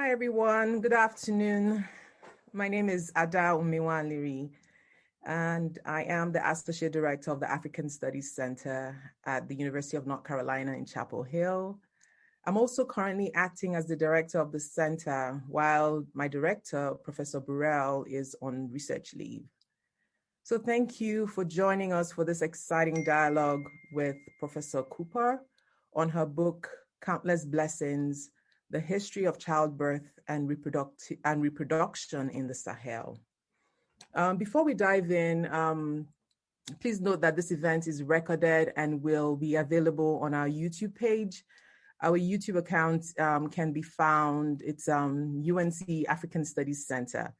Hi, everyone. Good afternoon. My name is Ada Umewanliri, and I am the Associate Director of the African Studies Center at the University of North Carolina in Chapel Hill. I'm also currently acting as the director of the center, while my director, Professor Burrell, is on research leave. So thank you for joining us for this exciting dialogue with Professor Cooper on her book, Countless Blessings, The History of Childbirth and Reproduction in the Sahel. Before we dive in, please note that this event is recorded and will be available on our YouTube page. Our YouTube account can be found, it's UNC African Studies Center.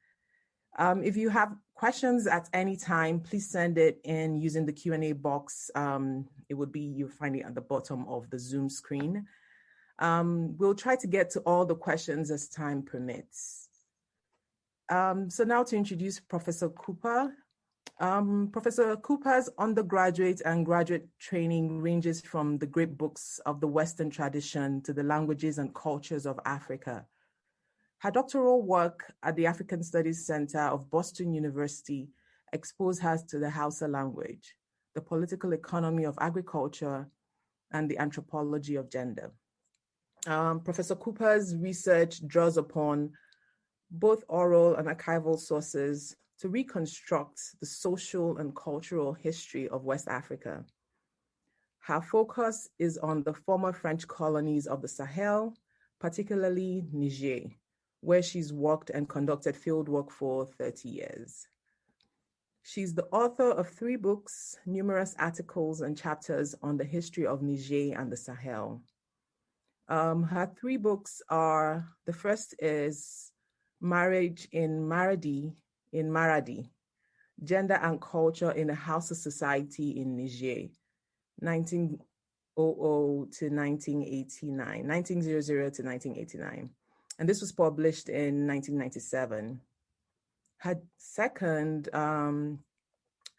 If you have questions at any time, please send it in using the Q&A box. You'll find it at the bottom of the Zoom screen. We'll try to get to all the questions as time permits. So now to introduce Professor Cooper. Professor Cooper's undergraduate and graduate training ranges from the great books of the Western tradition to the languages and cultures of Africa. Her doctoral work at the African Studies Center of Boston University exposed her to the Hausa language, the political economy of agriculture, and the anthropology of gender. Professor Cooper's research draws upon both oral and archival sources to reconstruct the social and cultural history of West Africa. Her focus is on the former French colonies of the Sahel, particularly Niger, where she's worked and conducted fieldwork for 30 years. She's the author of 3 books, numerous articles and chapters on the history of Niger and the Sahel. Her 3 books are, the first is Marriage in Maradi, Gender and Culture in a Hausa Society in Niger, 1900 to 1989. And this was published in 1997. Her second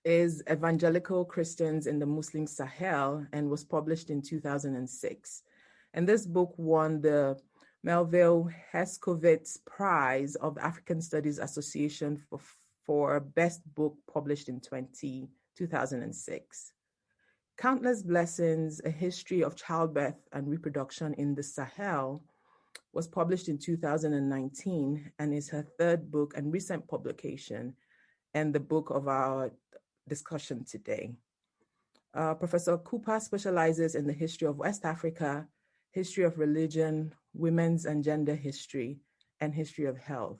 is Evangelical Christians in the Muslim Sahel and was published in 2006. And this book won the Melville Herskovits Prize of the African Studies Association for Best Book published in 2006. Countless Blessings, A History of Childbirth and Reproduction in the Sahel was published in 2019 and is her 3rd book and recent publication and the book of our discussion today. Professor Cooper specializes in the history of West Africa, history of religion, women's and gender history, and history of health.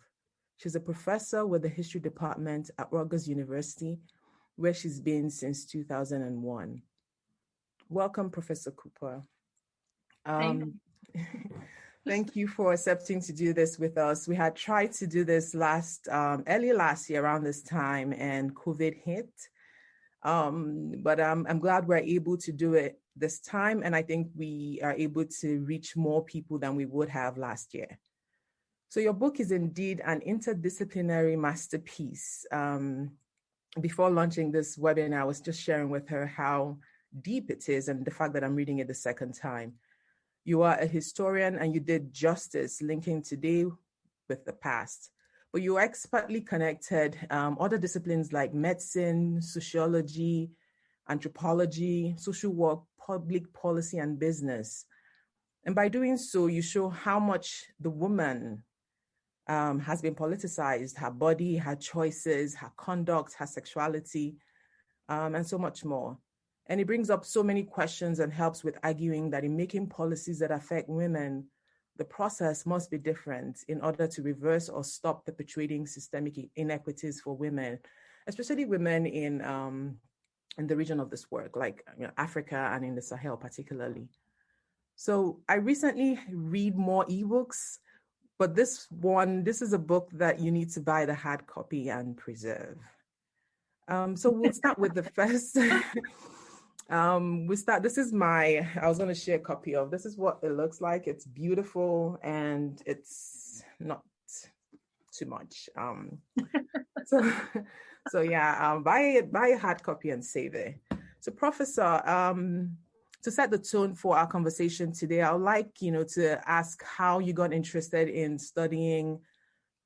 She's a professor with the history department at Rutgers University, where she's been since 2001. Welcome, Professor Cooper. Thank you for accepting to do this with us. We had tried to do this early last year around this time, and COVID hit. But I'm glad we're able to do it this time, and I think we are able to reach more people than we would have last year. So your book is indeed an interdisciplinary masterpiece. Before launching this webinar, I was just sharing with her how deep it is and the fact that I'm reading it the second time. You are a historian and you did justice linking today with the past, but you expertly connected other disciplines like medicine, sociology, anthropology, social work, public policy, and business. And by doing so, you show how much the woman has been politicized, her body, her choices, her conduct, her sexuality, and so much more. And it brings up so many questions and helps with arguing that in making policies that affect women, the process must be different in order to reverse or stop perpetuating systemic inequities for women, especially women in the region of this work, like Africa and in the Sahel particularly. So I recently read more ebooks, but this is a book that you need to buy the hard copy and preserve. So we'll start with the first. This is I was going to share a copy of, this is what it looks like. It's beautiful and it's not too much. So yeah, buy a hard copy and save it. So Professor, to set the tone for our conversation today, I would like, to ask how you got interested in studying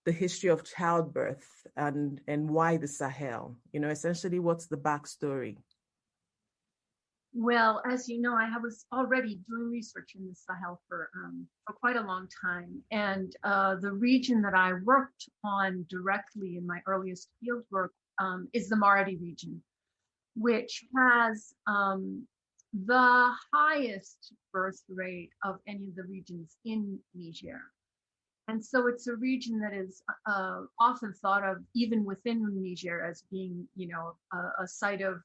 the history of childbirth and why the Sahel. Essentially, what's the backstory? Well, as you know, I was already doing research in the Sahel for quite a long time. And the region that I worked on directly in my earliest field work is the Maradi region, which has the highest birth rate of any of the regions in Niger. And so it's a region that is often thought of, even within Niger, as being, a site of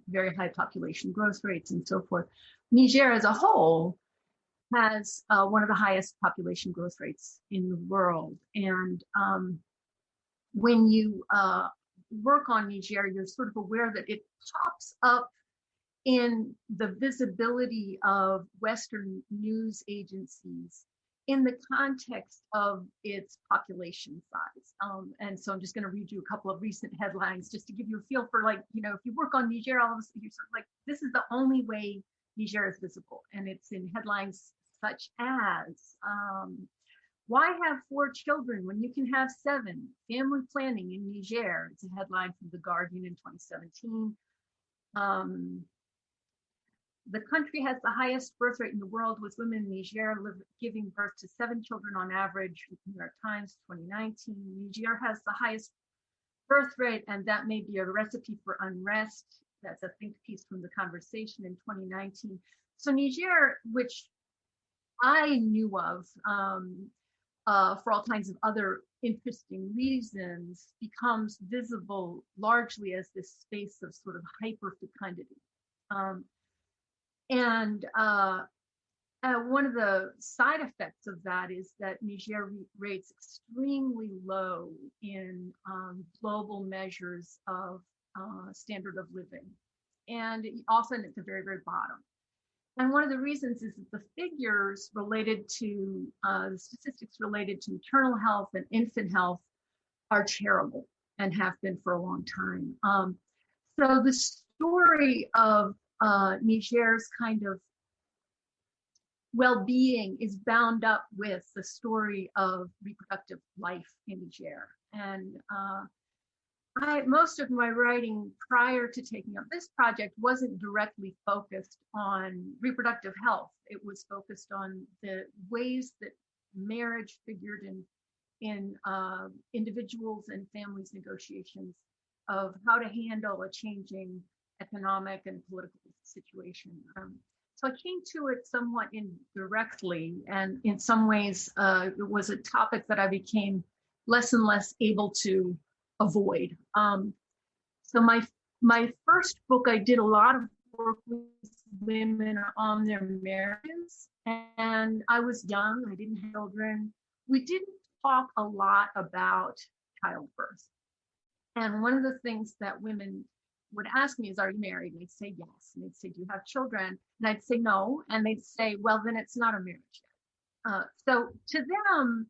very high population growth rates and so forth. Niger as a whole has one of the highest population growth rates in the world. And when you work on Niger, you're sort of aware that it pops up in the visibility of Western news agencies in the context of its population size. And so I'm just going to read you a couple of recent headlines just to give you a feel for, like, if you work on Niger, all of a sudden you're sort of like, this is the only way Niger is visible. And it's in headlines such as, why have 4 children when you can have 7? Family planning in Niger. It's a headline from The Guardian in 2017. The country has the highest birth rate in the world, with women in Niger giving birth to 7 children on average. New York Times, 2019. Niger has the highest birth rate, and that may be a recipe for unrest. That's a think piece from The Conversation in 2019. So Niger, which I knew of for all kinds of other interesting reasons, becomes visible largely as this space of sort of hyper-fecundity. And one of the side effects of that is that Niger rates extremely low in global measures of standard of living, and often at the very, very bottom. And one of the reasons is that the figures related to the statistics related to maternal health and infant health are terrible and have been for a long time. So the story of Niger's kind of well-being is bound up with the story of reproductive life in Niger. And most of my writing prior to taking up this project wasn't directly focused on reproductive health. It was focused on the ways that marriage figured in individuals and families' negotiations of how to handle a changing economic and political situation. So I came to it somewhat indirectly, and in some ways it was a topic that I became less and less able to avoid. So my first book, I did a lot of work with women on their marriages, and I was young, I didn't have children. We didn't talk a lot about childbirth. And one of the things that women would ask me is, are you married? And they'd say yes. And they'd say, do you have children? And I'd say no. And they'd say, well, then it's not a marriage yet. So to them,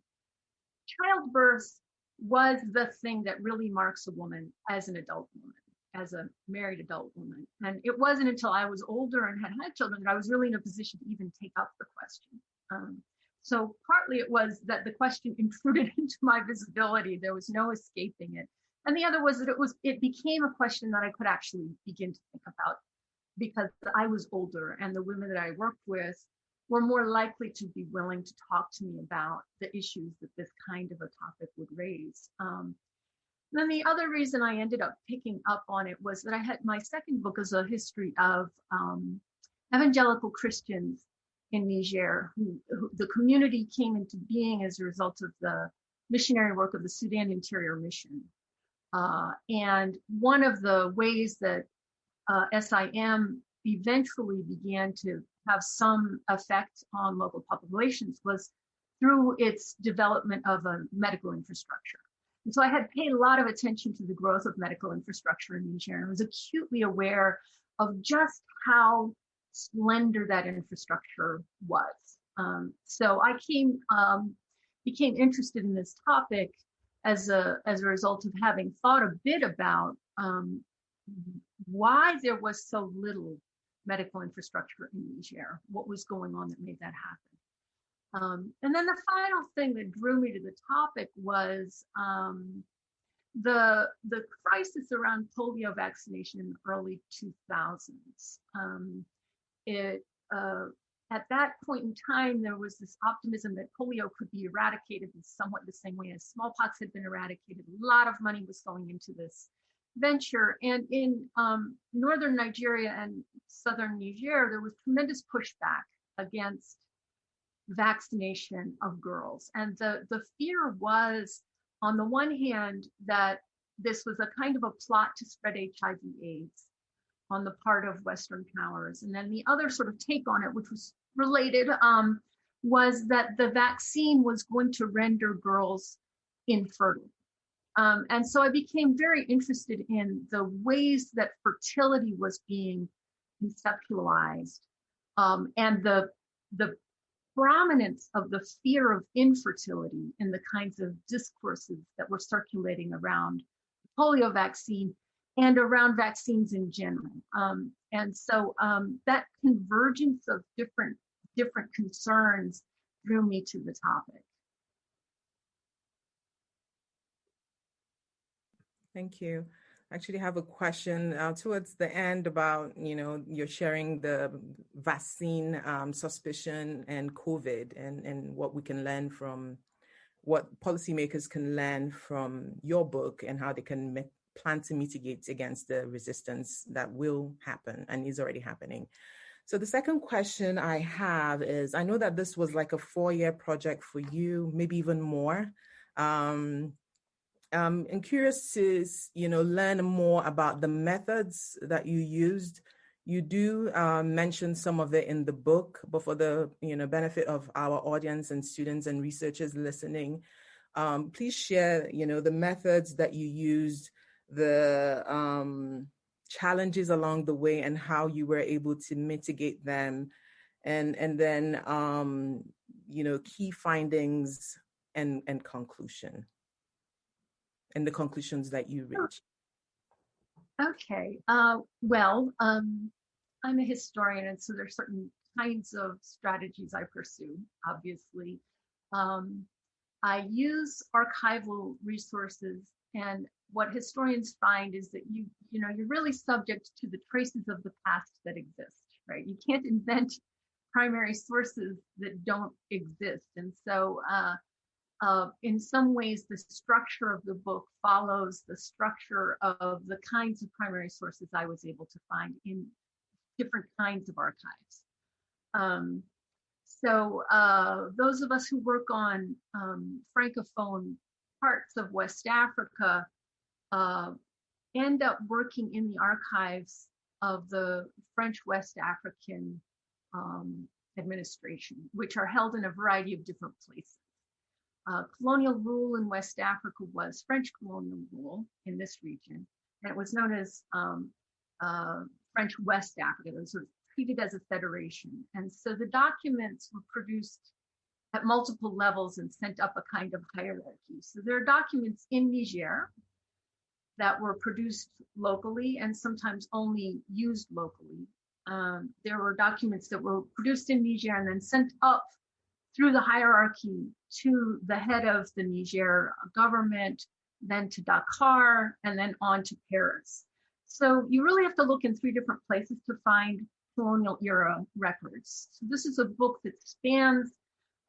childbirth was the thing that really marks a woman as an adult woman, as a married adult woman. And it wasn't until I was older and had children that I was really in a position to even take up the question. So partly it was that the question intruded into my visibility. There was no escaping it. And the other was that it became a question that I could actually begin to think about, because I was older and the women that I worked with were more likely to be willing to talk to me about the issues that this kind of a topic would raise. Then the other reason I ended up picking up on it was that I had my second book is a history of evangelical Christians in Niger, who the community came into being as a result of the missionary work of the Sudan Interior Mission. And one of the ways that SIM eventually began to have some effect on local populations was through its development of a medical infrastructure. And so I had paid a lot of attention to the growth of medical infrastructure in Niger, and was acutely aware of just how slender that infrastructure was. So I became interested in this topic as a result of having thought a bit about why there was so little medical infrastructure in Niger, what was going on that made that happen. And then the final thing that drew me to the topic was the crisis around polio vaccination in the early 2000s. At that point in time, there was this optimism that polio could be eradicated in somewhat the same way as smallpox had been eradicated. A lot of money was going into this venture. And in northern Nigeria and southern Niger, there was tremendous pushback against vaccination of girls. And the fear was, on the one hand, that this was a kind of a plot to spread HIV/AIDS on the part of Western powers. And then the other sort of take on it, which was related, was that the vaccine was going to render girls infertile. And so I became very interested in the ways that fertility was being conceptualized, and the prominence of the fear of infertility in the kinds of discourses that were circulating around the polio vaccine and around vaccines in general. And so that convergence of different concerns drew me to the topic. Thank you. I actually have a question towards the end about, you're sharing the vaccine suspicion and COVID and what we can learn from, what policymakers can learn from your book and how they can plan to mitigate against the resistance that will happen and is already happening. So the second question I have is, I know that this was like a 4-year project for you, maybe even more. I'm curious to, learn more about the methods that you used. You do mention some of it in the book, but for the benefit of our audience and students and researchers listening, please share, the methods that you used, the challenges along the way, and how you were able to mitigate them, and then key findings and conclusion. And the conclusions that you reach. Okay. Well, I'm a historian, and so there's certain kinds of strategies I pursue, obviously. I use archival resources, and what historians find is that you're really subject to the traces of the past that exist, right? You can't invent primary sources that don't exist. And so in some ways, the structure of the book follows the structure of the kinds of primary sources I was able to find in different kinds of archives. So those of us who work on Francophone parts of West Africa end up working in the archives of the French West African administration, which are held in a variety of different places. Colonial rule in West Africa was French colonial rule in this region, and it was known as French West Africa. It was sort of treated as a federation. And so the documents were produced at multiple levels and sent up a kind of hierarchy. So there are documents in Niger that were produced locally and sometimes only used locally. There were documents that were produced in Niger and then sent up through the hierarchy to the head of the Niger government, then to Dakar, and then on to Paris. So you really have to look in 3 different places to find colonial era records. So this is a book that spans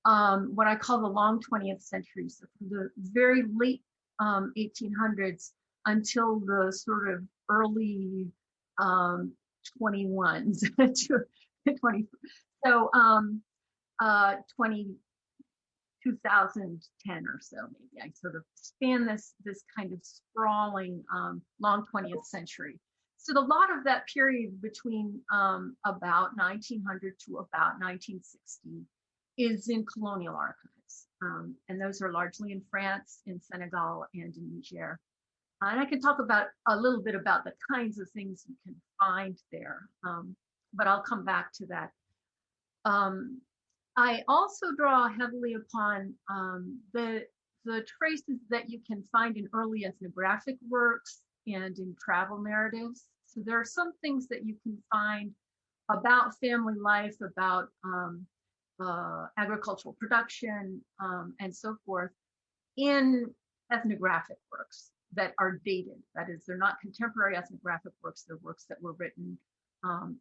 what I call the long 20th century, so from the very late 1800s until the sort of early 21s to 20. So 2010 or so, maybe. I sort of span this kind of sprawling long 20th century. So a lot of that period between about 1900 to about 1960 is in colonial archives. And those are largely in France, in Senegal, and in Niger. And I can talk about a little bit about the kinds of things you can find there, but I'll come back to that. I also draw heavily upon the traces that you can find in early ethnographic works and in travel narratives. So there are some things that you can find about family life, about agricultural production, and so forth in ethnographic works that are dated. That is, they're not contemporary ethnographic works, they're works that were written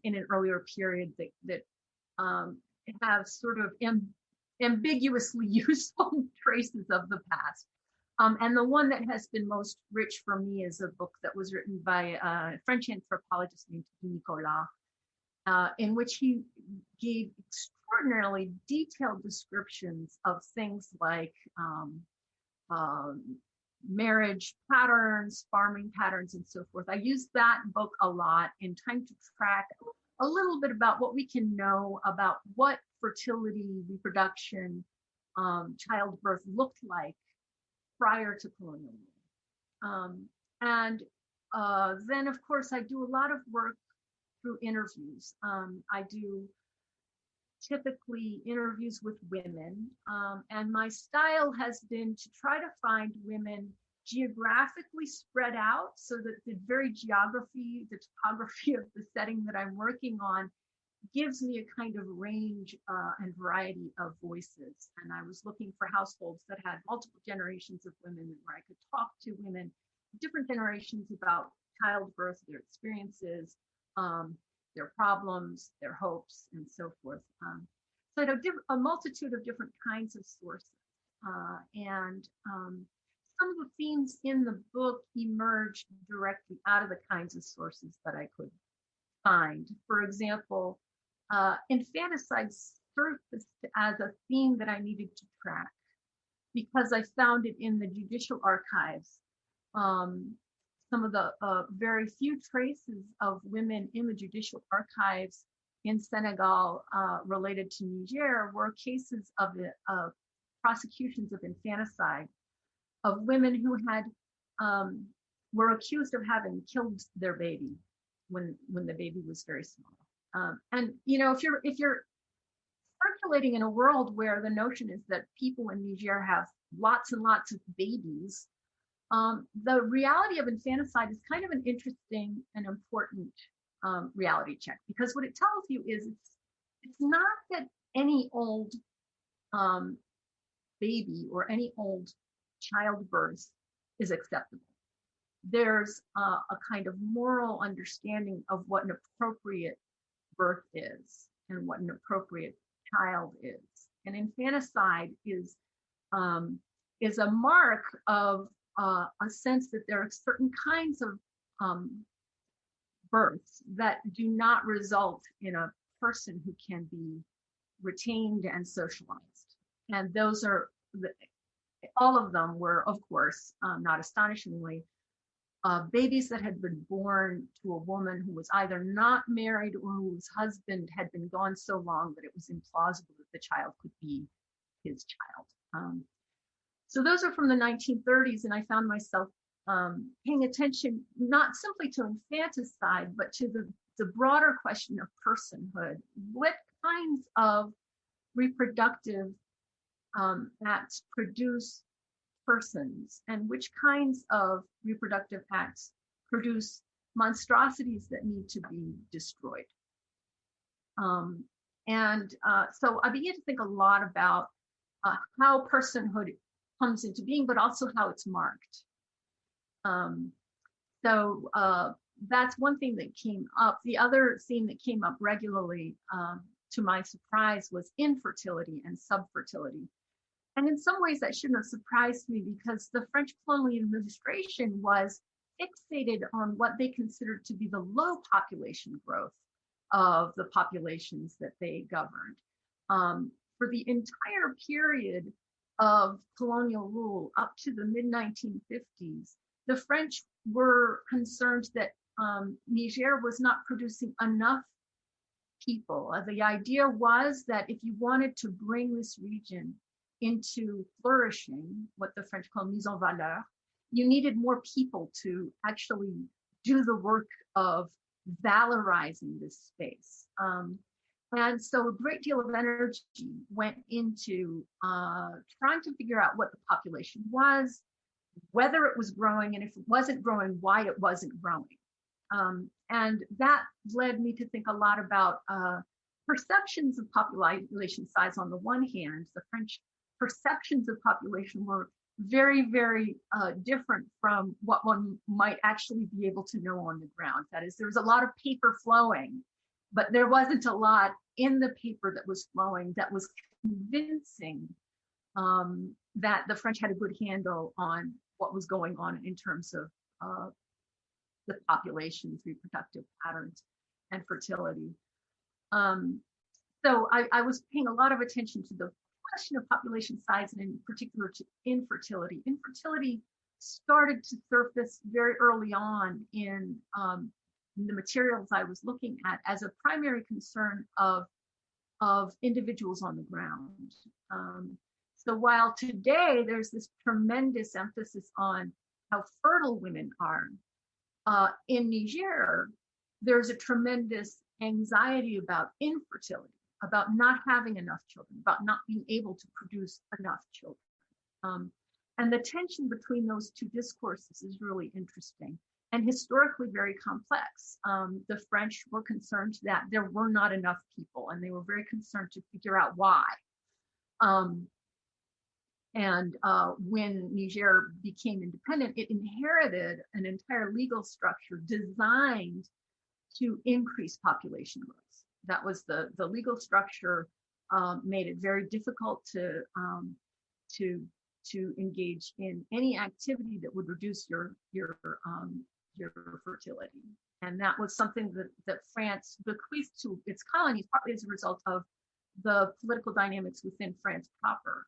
in an earlier period that have sort of ambiguously useful traces of the past. And the one that has been most rich for me is a book that was written by a French anthropologist named Nicolas, in which he gave extraordinarily detailed descriptions of things like marriage patterns, farming patterns, and so forth. I used that book a lot in trying to track a little bit about what we can know about what fertility, reproduction, childbirth looked like prior to colonial rule. And then, of course, I do a lot of work through interviews. I do typically interviews with women, and my style has been to try to find women geographically spread out so that the very geography, the topography of the setting that I'm working on gives me a kind of range and variety of voices. And I was looking for households that had multiple generations of women where I could talk to women, different generations about childbirth, their experiences, their problems, their hopes, and so forth. So a multitude of different kinds of sources. And some of the themes in the book emerged directly out of the kinds of sources that I could find. For example, infanticide surfaced as a theme that I needed to track because I found it in the judicial archives. Some of the very few traces of women in the judicial archives in Senegal related to Niger were cases of prosecutions of infanticide, of women who had were accused of having killed their baby when the baby was very small. And you know, if you're circulating in a world where the notion is that people in Niger have lots and lots of babies, the reality of infanticide is kind of an interesting and important reality check, because what it tells you is it's not that any old baby or any old childbirth is acceptable. There's a kind of moral understanding of what an appropriate birth is and what an appropriate child is. And infanticide is a mark of a sense that there are certain kinds of births that do not result in a person who can be retained and socialized. And those are, all of them were, of course, not astonishingly, babies that had been born to a woman who was either not married or whose husband had been gone so long that it was implausible that the child could be his child. So those are from the 1930s, and I found myself paying attention not simply to infanticide, but to the broader question of personhood. What kinds of reproductive acts produce persons, and which kinds of reproductive acts produce monstrosities that need to be destroyed? So I began to think a lot about how personhood comes into being, but also how it's marked. So that's one thing that came up. The other theme that came up regularly, to my surprise, was infertility and subfertility. And in some ways that shouldn't have surprised me, because the French colonial administration was fixated on what they considered to be the low population growth of the populations that they governed. For the entire period of colonial rule up to the mid-1950s, the French were concerned that Niger was not producing enough people. The idea was that if you wanted to bring this region into flourishing, what the French call mise en valeur, you needed more people to actually do the work of valorizing this space. And so a great deal of energy went into trying to figure out what the population was, whether it was growing, and if it wasn't growing, why it wasn't growing. And that led me to think a lot about perceptions of population size on the one hand. The French perceptions of population were very, very different from what one might actually be able to know on the ground. That is, there was a lot of paper flowing, but there wasn't a lot in the paper that was flowing that was convincing that the French had a good handle on what was going on in terms of the population's reproductive patterns and fertility. So I was paying a lot of attention to the question of population size and in particular to infertility. Infertility started to surface very early on in the materials I was looking at as a primary concern of individuals on the ground. So while today there's this tremendous emphasis on how fertile women are, in Niger, there's a tremendous anxiety about infertility, about not having enough children, about not being able to produce enough children. And the tension between those two discourses is really interesting and historically very complex. The French were concerned that there were not enough people, and they were very concerned to figure out why. When Niger became independent, it inherited an entire legal structure designed to increase population growth. That was the legal structure made it very difficult to engage in any activity that would reduce your fertility. And that was something that France bequeathed to its colonies, partly as a result of the political dynamics within France proper.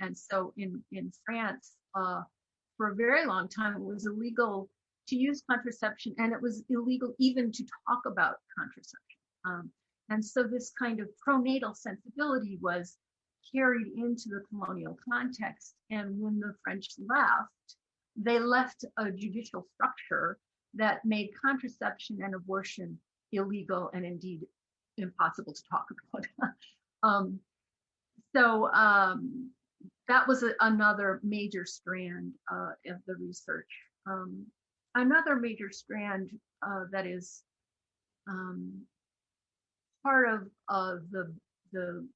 And so in France, for a very long time, it was illegal to use contraception, and it was illegal even to talk about contraception. And so this kind of pronatal sensibility was carried into the colonial context. And when the French left, they left a judicial structure that made contraception and abortion illegal and indeed impossible to talk about. That was another major strand of the research. Another major strand that is part of the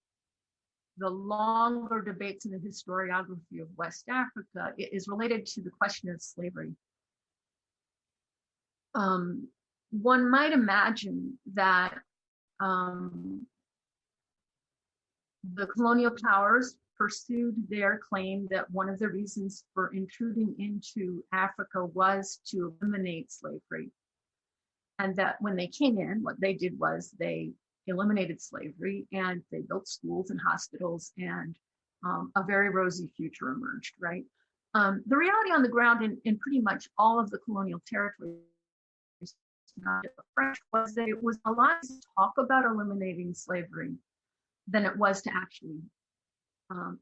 longer debates in the historiography of West Africa is related to the question of slavery. One might imagine that the colonial powers pursued their claim that one of the reasons for intruding into Africa was to eliminate slavery. And that when they came in, what they did was they eliminated slavery and they built schools and hospitals, and a very rosy future emerged, right? The reality on the ground in pretty much all of the colonial territories, not just the French, was that it was a lot to talk about eliminating slavery than it was to actually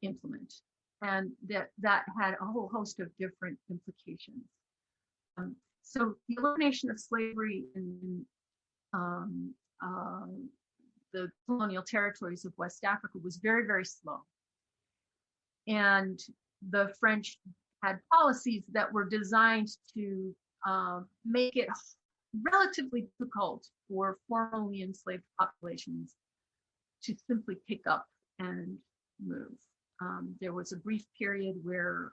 implement. And that had a whole host of different implications. So the elimination of slavery in the colonial territories of West Africa was very, very slow. And the French had policies that were designed to make it relatively difficult for formerly enslaved populations to simply pick up and move. There was a brief period where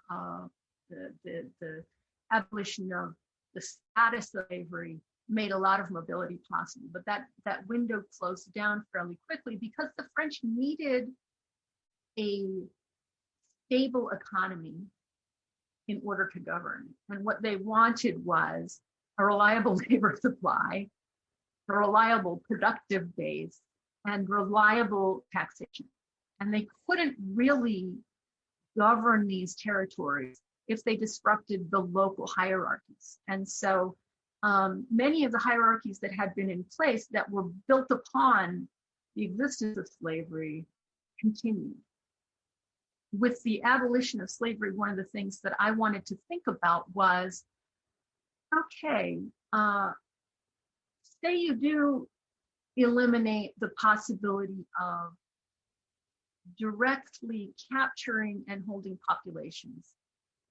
the abolition of the status of slavery made a lot of mobility possible, but that window closed down fairly quickly because the French needed a stable economy in order to govern. And what they wanted was a reliable labor supply, a reliable productive base, and reliable taxation. And they couldn't really govern these territories if they disrupted the local hierarchies. And so many of the hierarchies that had been in place that were built upon the existence of slavery continued. With the abolition of slavery, one of the things that I wanted to think about was, okay, say you do eliminate the possibility of directly capturing and holding populations.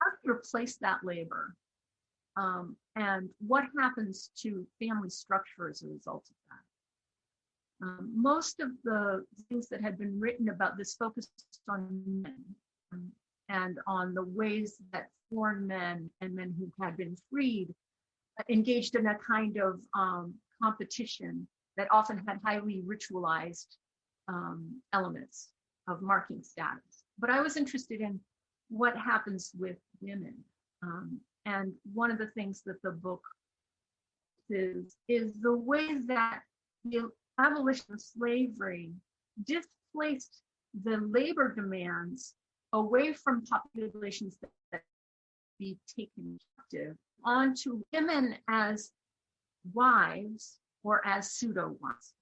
How do you replace that labor? and what happens to family structure as a result of that. Most of the things that had been written about this focused on men and on the ways that foreign men and men who had been freed engaged in a kind of competition that often had highly ritualized elements of marking status. But I was interested in what happens with women. And one of the things that the book is the way that the abolition of slavery displaced the labor demands away from populations that be taken captive onto women as wives or as pseudo-wives,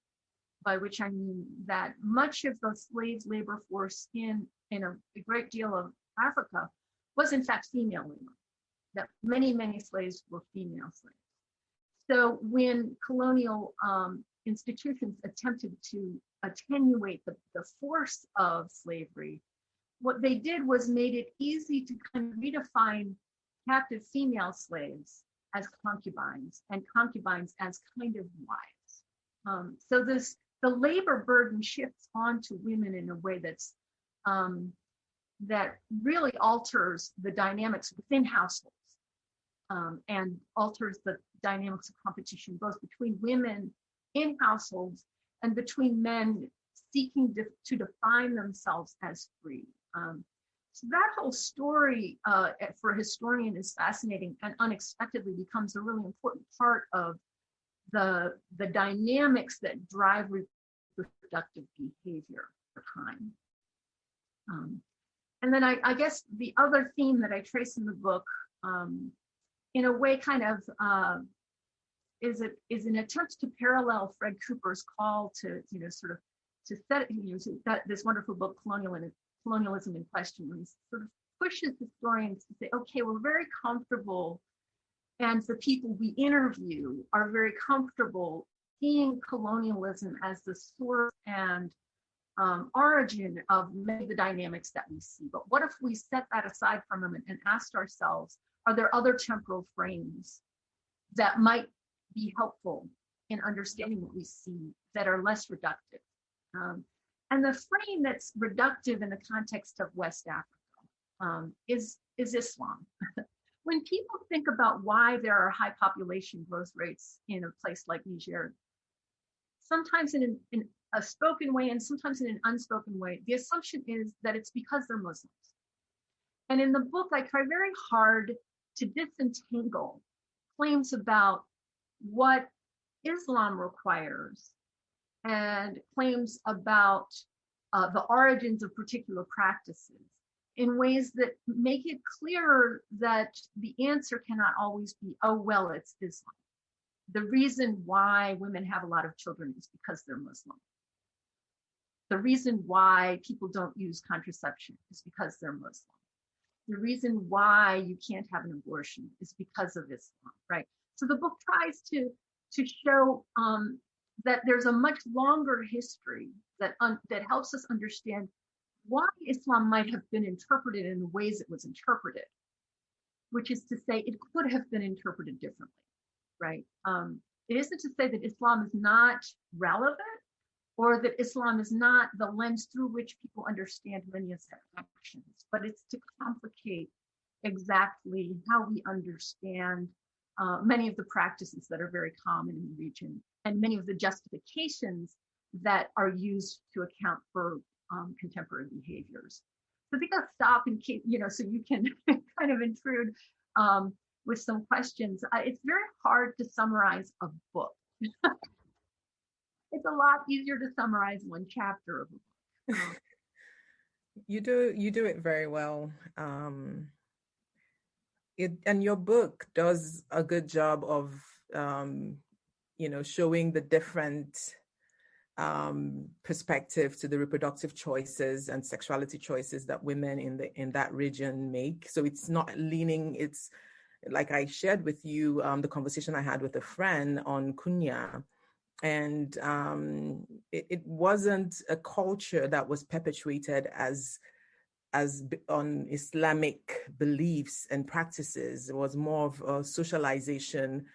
by which I mean that much of the slave labor force in a great deal of Africa was in fact female labor, that many, many slaves were female slaves. So when colonial institutions attempted to attenuate the force of slavery, what they did was made it easy to kind of redefine captive female slaves as concubines and concubines as kind of wives. So the labor burden shifts onto women in a way that's that really alters the dynamics within households and alters the dynamics of competition both between women in households and between men seeking to define themselves as free. So that whole story for a historian is fascinating and unexpectedly becomes a really important part of the dynamics that drive reproductive behavior over time. And then I guess the other theme that I trace in the book, in a way, kind of is an attempt to parallel Fred Cooper's call to sort of to set this wonderful book Colonialism in Question, where he sort of pushes historians to say, okay, we're very comfortable, and the people we interview are very comfortable seeing colonialism as the source and origin of many of the dynamics that we see. But what if we set that aside from them and asked ourselves, are there other temporal frames that might be helpful in understanding what we see that are less reductive? And the frame that's reductive in the context of West Africa is Islam. When people think about why there are high population growth rates in a place like Niger, sometimes in a spoken way and sometimes in an unspoken way, the assumption is that it's because they're Muslims. And in the book, I try very hard to disentangle claims about what Islam requires and claims about the origins of particular practices in ways that make it clearer that the answer cannot always be, oh, well, it's Islam. The reason why women have a lot of children is because they're Muslim. The reason why people don't use contraception is because they're Muslim. The reason why you can't have an abortion is because of Islam, right? So the book tries to show that there's a much longer history that helps us understand why Islam might have been interpreted in the ways it was interpreted, which is to say it could have been interpreted differently, right? It isn't to say that Islam is not relevant or that Islam is not the lens through which people understand many of their actions, but it's to complicate exactly how we understand many of the practices that are very common in the region and many of the justifications that are used to account for contemporary behaviors. So I think I'll stop in case, so you can kind of intrude with some questions. It's very hard to summarize a book. It's a lot easier to summarize one chapter of a book. You do it very well. And your book does a good job of showing the different perspective to the reproductive choices and sexuality choices that women in that region make. So it's not leaning, it's like I shared with you the conversation I had with a friend on kunya, and it wasn't a culture that was perpetuated as on Islamic beliefs and practices. It was more of a socialization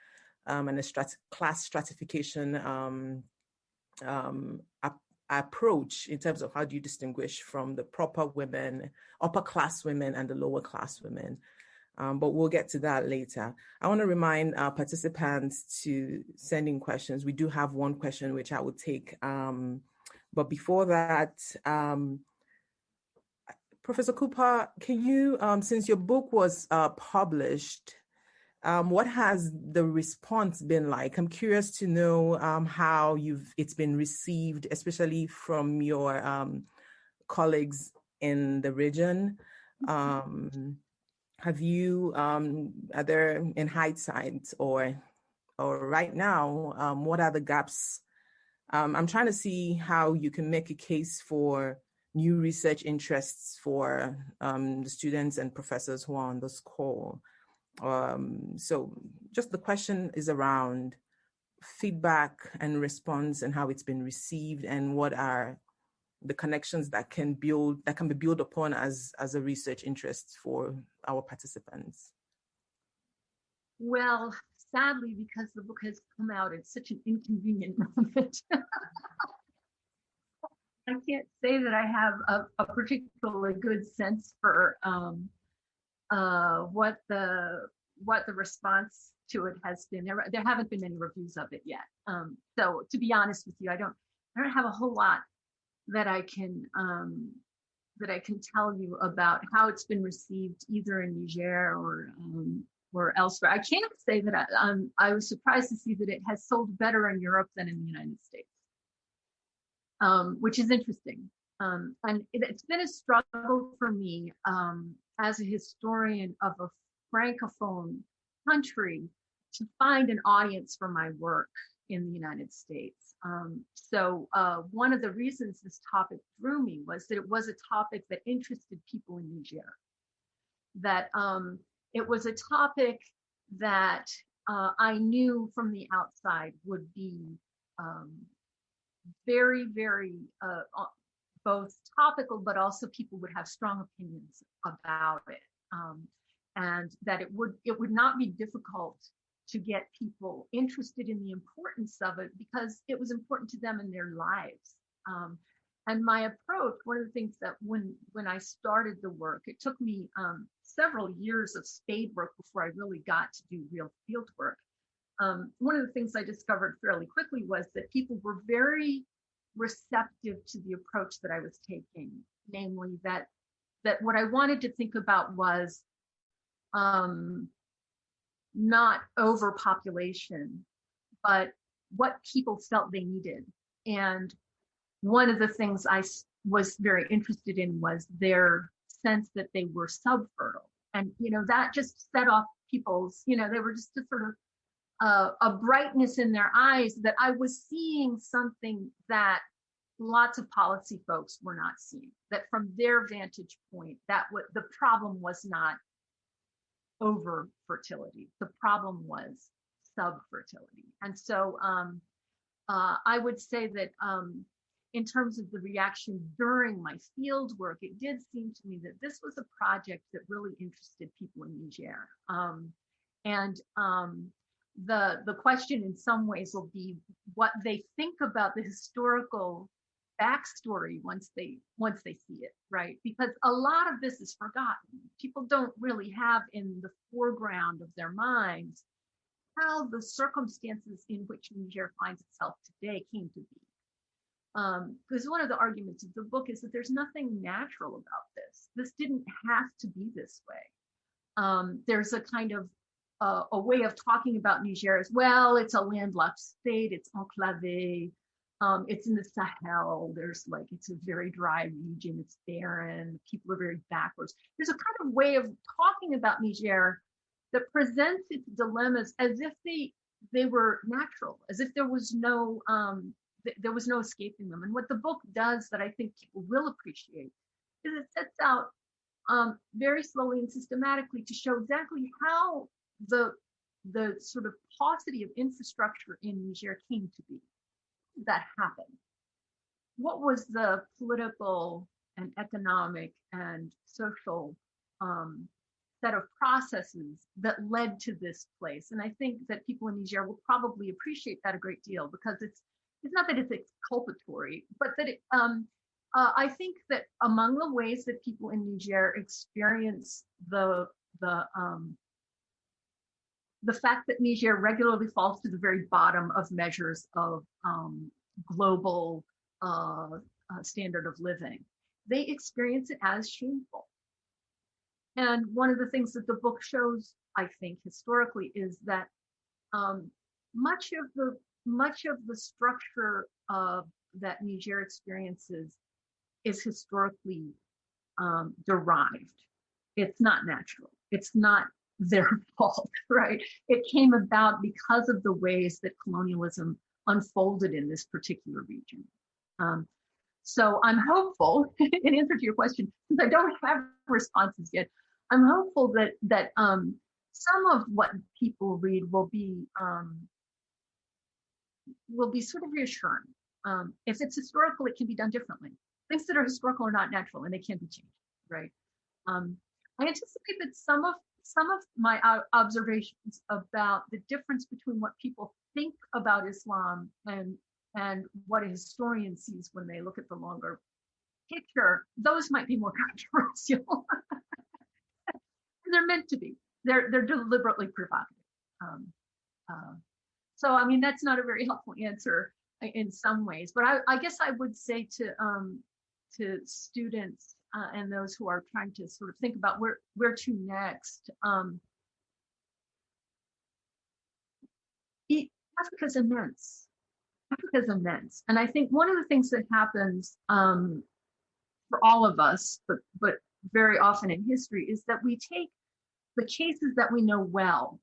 and a class stratification approach in terms of how do you distinguish from the proper women, upper class women and the lower class women. But we'll get to that later. I want to remind our participants to send in questions. We do have one question which I will take. But before that, Professor Cooper, can you, since your book was published, what has the response been like? I'm curious to know how it's been received, especially from your colleagues in the region. Have you, are there, in hindsight or right now, what are the gaps? I'm trying to see how you can make a case for new research interests for the students and professors who are on this call. So just the question is around feedback and response and how it's been received and what are the connections that can be built upon as a research interest for our participants. Well, sadly, because the book has come out at such an inconvenient moment, I can't say that I have a particularly good sense for what the response to it has been. There haven't been any reviews of it yet. So to be honest with you, I don't have a whole lot that I can tell you about how it's been received either in Niger or elsewhere. I can't say that I was surprised to see that it has sold better in Europe than in the United States, which is interesting. And it's been a struggle for me as a historian of a francophone country to find an audience for my work in the United States. So one of the reasons this topic drew me was that it was a topic that interested people in Niger, that it was a topic that I knew from the outside would be very, very both topical, but also people would have strong opinions about it, and that it would not be difficult to get people interested in the importance of it because it was important to them in their lives. And my approach, one of the things that when I started the work, it took me several years of spade work before I really got to do real field work. One of the things I discovered fairly quickly was that people were very receptive to the approach that I was taking, namely that what I wanted to think about was not overpopulation, but what people felt they needed. And one of the things I was very interested in was their sense that they were subfertile. And, that just set off people's, they were just a sort of a brightness in their eyes that I was seeing something that lots of policy folks were not seeing, that from their vantage point, the problem was not over fertility. The problem was subfertility. And so I would say that in terms of the reaction during my field work, it did seem to me that this was a project that really interested people in Niger. The question in some ways will be what they think about the historical backstory once they see it, right? Because a lot of this is forgotten. People don't really have in the foreground of their minds how the circumstances in which Niger finds itself today came to be. Because one of the arguments of the book is that there's nothing natural about this. This didn't have to be this way. There's a kind of a way of talking about Niger as well. It's a landlocked state. It's enclavé. It's in the Sahel. It's a very dry region. It's barren. People are very backwards. There's a kind of way of talking about Niger that presents its dilemmas as if they were natural, as if there was no escaping them. And what the book does that I think people will appreciate is it sets out very slowly and systematically to show exactly how the sort of paucity of infrastructure in Niger came to be. That happened. What was the political and economic and social set of processes that led to this place. And I think that people in Niger will probably appreciate that a great deal, because it's not that it's exculpatory, but that I think that among the ways that people in Niger experience the fact that Niger regularly falls to the very bottom of measures of global standard of living, they experience it as shameful. And one of the things that the book shows, I think, historically, is that much of the structure that Niger experiences is historically derived. It's not natural. It's not their fault, right? It came about because of the ways that colonialism unfolded in this particular region. So I'm hopeful, in answer to your question, since I don't have responses yet, I'm hopeful that some of what people read will be sort of reassuring. If it's historical, it can be done differently. Things that are historical are not natural, and they can be changed, right? I anticipate that some of my observations about the difference between what people think about Islam and what a historian sees when they look at the longer picture, those might be more controversial. They're meant to be. They're deliberately provocative. So I mean, that's not a very helpful answer in some ways, but I guess I would say to students and those who are trying to sort of think about where to next. Africa's immense. Africa's immense, and I think one of the things that happens for all of us, but very often in history, is that we take the cases that we know well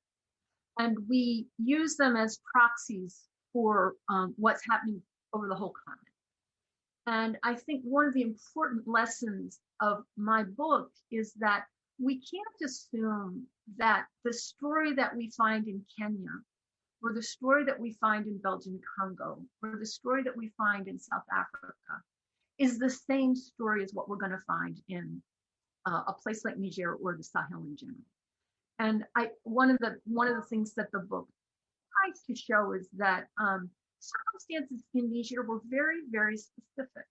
and we use them as proxies for what's happening over the whole continent. And I think one of the important lessons of my book is that we can't assume that the story that we find in Kenya, or the story that we find in Belgian Congo, or the story that we find in South Africa is the same story as what we're going to find in a place like Niger or the Sahel in general. And one of the things that the book tries to show is that circumstances in Niger were very, very specific.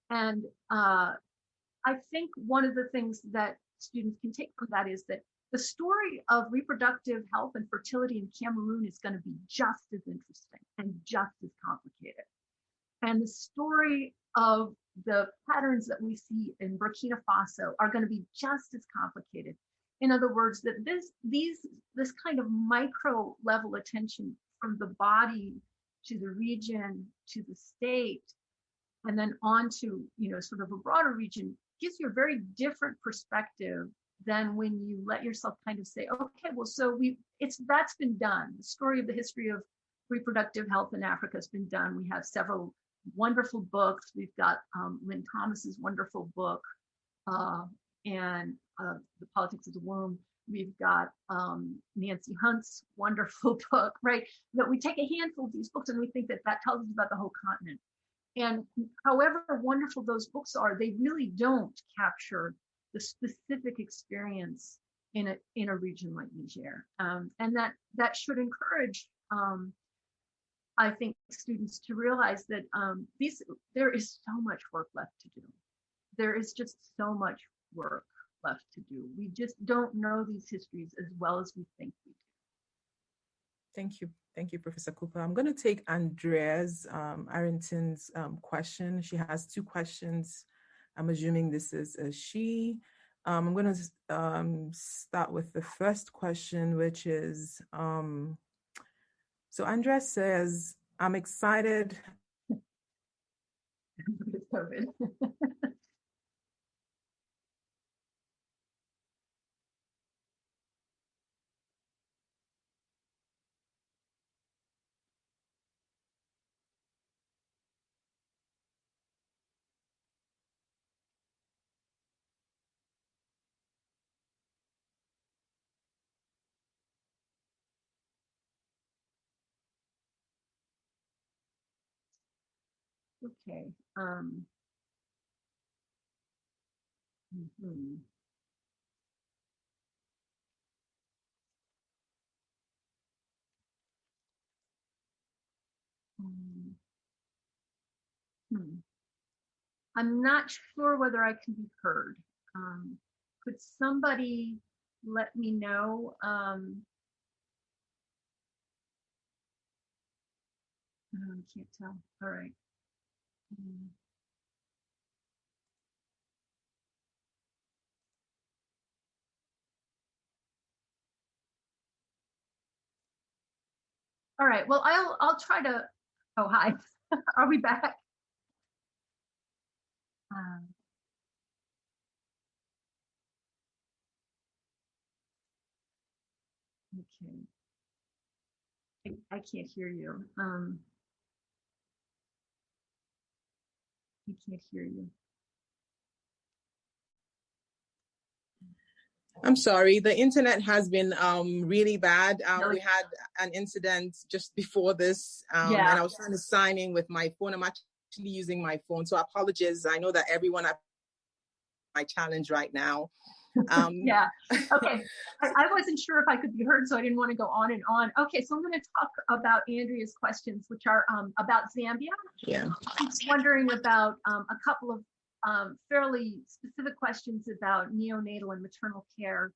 And I think one of the things that students can take from that is that the story of reproductive health and fertility in Cameroon is going to be just as interesting and just as complicated. And the story of the patterns that we see in Burkina Faso are going to be just as complicated. In other words, that this kind of micro level attention from the body to the region to the state, and then on to sort of a broader region, gives you a very different perspective than when you let yourself kind of say, okay, well, so that's been done. The story of the history of reproductive health in Africa has been done. We have several wonderful books. We've got Lynn Thomas's wonderful book, and The Politics of the Womb. We've got Nancy Hunt's wonderful book, right? That we take a handful of these books and we think that tells us about the whole continent. And however wonderful those books are, they really don't capture the specific experience in a region like Niger. And that should encourage, I think, students to realize that there is so much work left to do. There is just so much work left to do. We just don't know these histories as well as we think we do. Thank you. Thank you, Professor Cooper. I'm going to take Andrea's Arrington's question. She has two questions. I'm assuming this is a she. I'm going to start with the first question, which is, so Andrea says, I'm excited. COVID. Okay. Mhm. Mm. Hmm. I'm not sure whether I can be heard. Could somebody let me know? I can't tell. All right. Mm. All right. Well, I'll try to. Oh, hi. Are we back? Um, okay. I can't hear you. I can't hear you. I'm sorry, the internet has been really bad. Really? We had an incident just before this, Yeah. and I was trying to sign in with my phone. I'm actually using my phone, so apologies. I know that everyone has my challenge right now. Yeah. Okay. I wasn't sure if I could be heard, so I didn't want to go on and on. Okay, so I'm going to talk about Andrea's questions, which are about Zambia. Yeah. I'm wondering about a couple of fairly specific questions about neonatal and maternal care.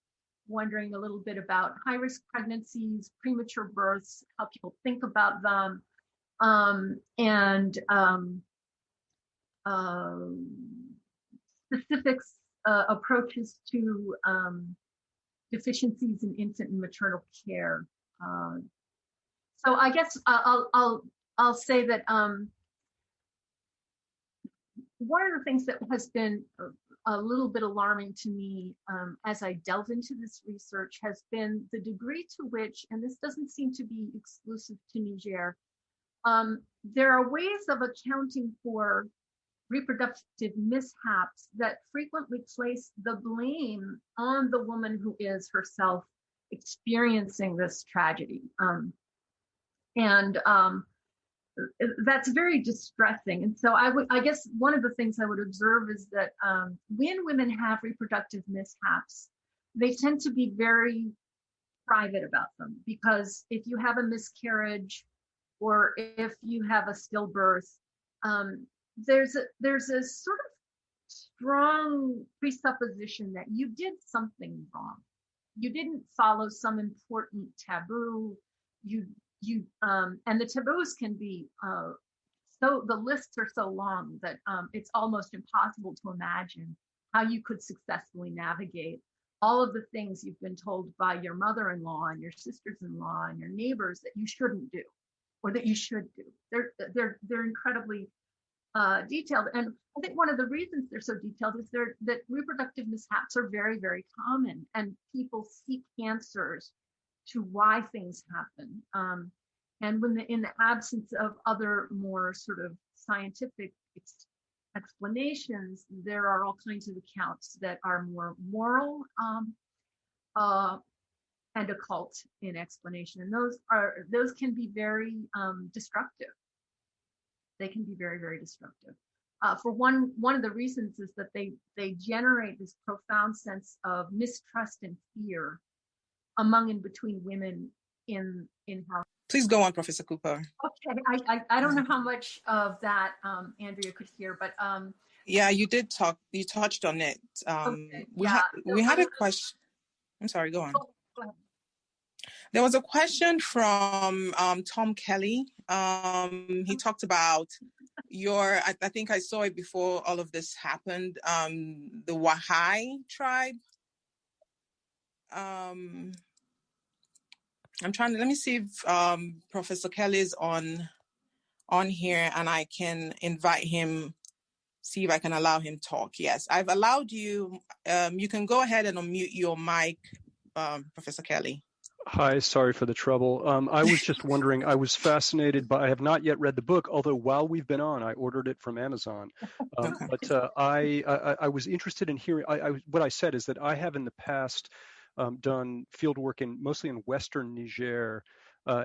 Wondering a little bit about high-risk pregnancies, premature births, how people think about them, and specific approaches to deficiencies in infant and maternal care. Uh, so I guess I'll say that one of the things that has been a little bit alarming to me as I delve into this research has been the degree to which, and this doesn't seem to be exclusive to Niger, there are ways of accounting for reproductive mishaps that frequently place the blame on the woman who is herself experiencing this tragedy. And that's very distressing. And so I guess one of the things I would observe is that when women have reproductive mishaps, they tend to be very private about them, because if you have a miscarriage or if you have a stillbirth, there's a sort of strong presupposition that you did something wrong. You didn't follow some important taboo. And the taboos can be so, the lists are so long that it's almost impossible to imagine how you could successfully navigate all of the things you've been told by your mother-in-law and your sisters-in-law and your neighbors that you shouldn't do or that you should do. They're incredibly detailed. And I think one of the reasons they're so detailed is that reproductive mishaps are very, very common, and people seek answers to why things happen. And when in the absence of other more sort of scientific explanations, there are all kinds of accounts that are more moral and occult in explanation. And those can be very destructive. They can be very, very destructive. For one of the reasons is that they generate this profound sense of mistrust and fear among and between women in how. Please go on, Professor Cooper. Okay, I don't know how much of that Andrea could hear, but yeah, you did talk. You touched on it. Okay, we had a question. I'm sorry. Go on. Go ahead. There was a question from Tom Kelly. He talked about I think I saw it before all of this happened, the Wahai tribe. Let me see if Professor Kelly is on here and I can invite him, see if I can allow him talk. Yes, I've allowed you. You can go ahead and unmute your mic, Professor Kelly. Hi, sorry for the trouble. I was just wondering, I was fascinated by, I have not yet read the book, although while we've been on, I ordered it from Amazon. Okay. But I was interested in hearing, what I said is that I have in the past done field work mostly in Western Niger.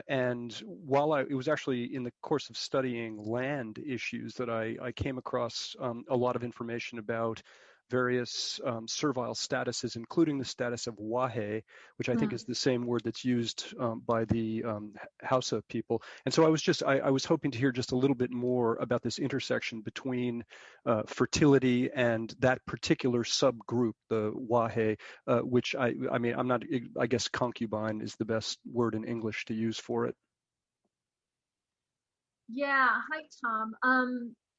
And while it was actually in the course of studying land issues that I came across a lot of information about various servile statuses, including the status of wahe, which I think is the same word that's used by the Hausa people. And so I was hoping to hear just a little bit more about this intersection between fertility and that particular subgroup, the wahe, which I mean, I guess concubine is the best word in English to use for it. Yeah, hi Tom.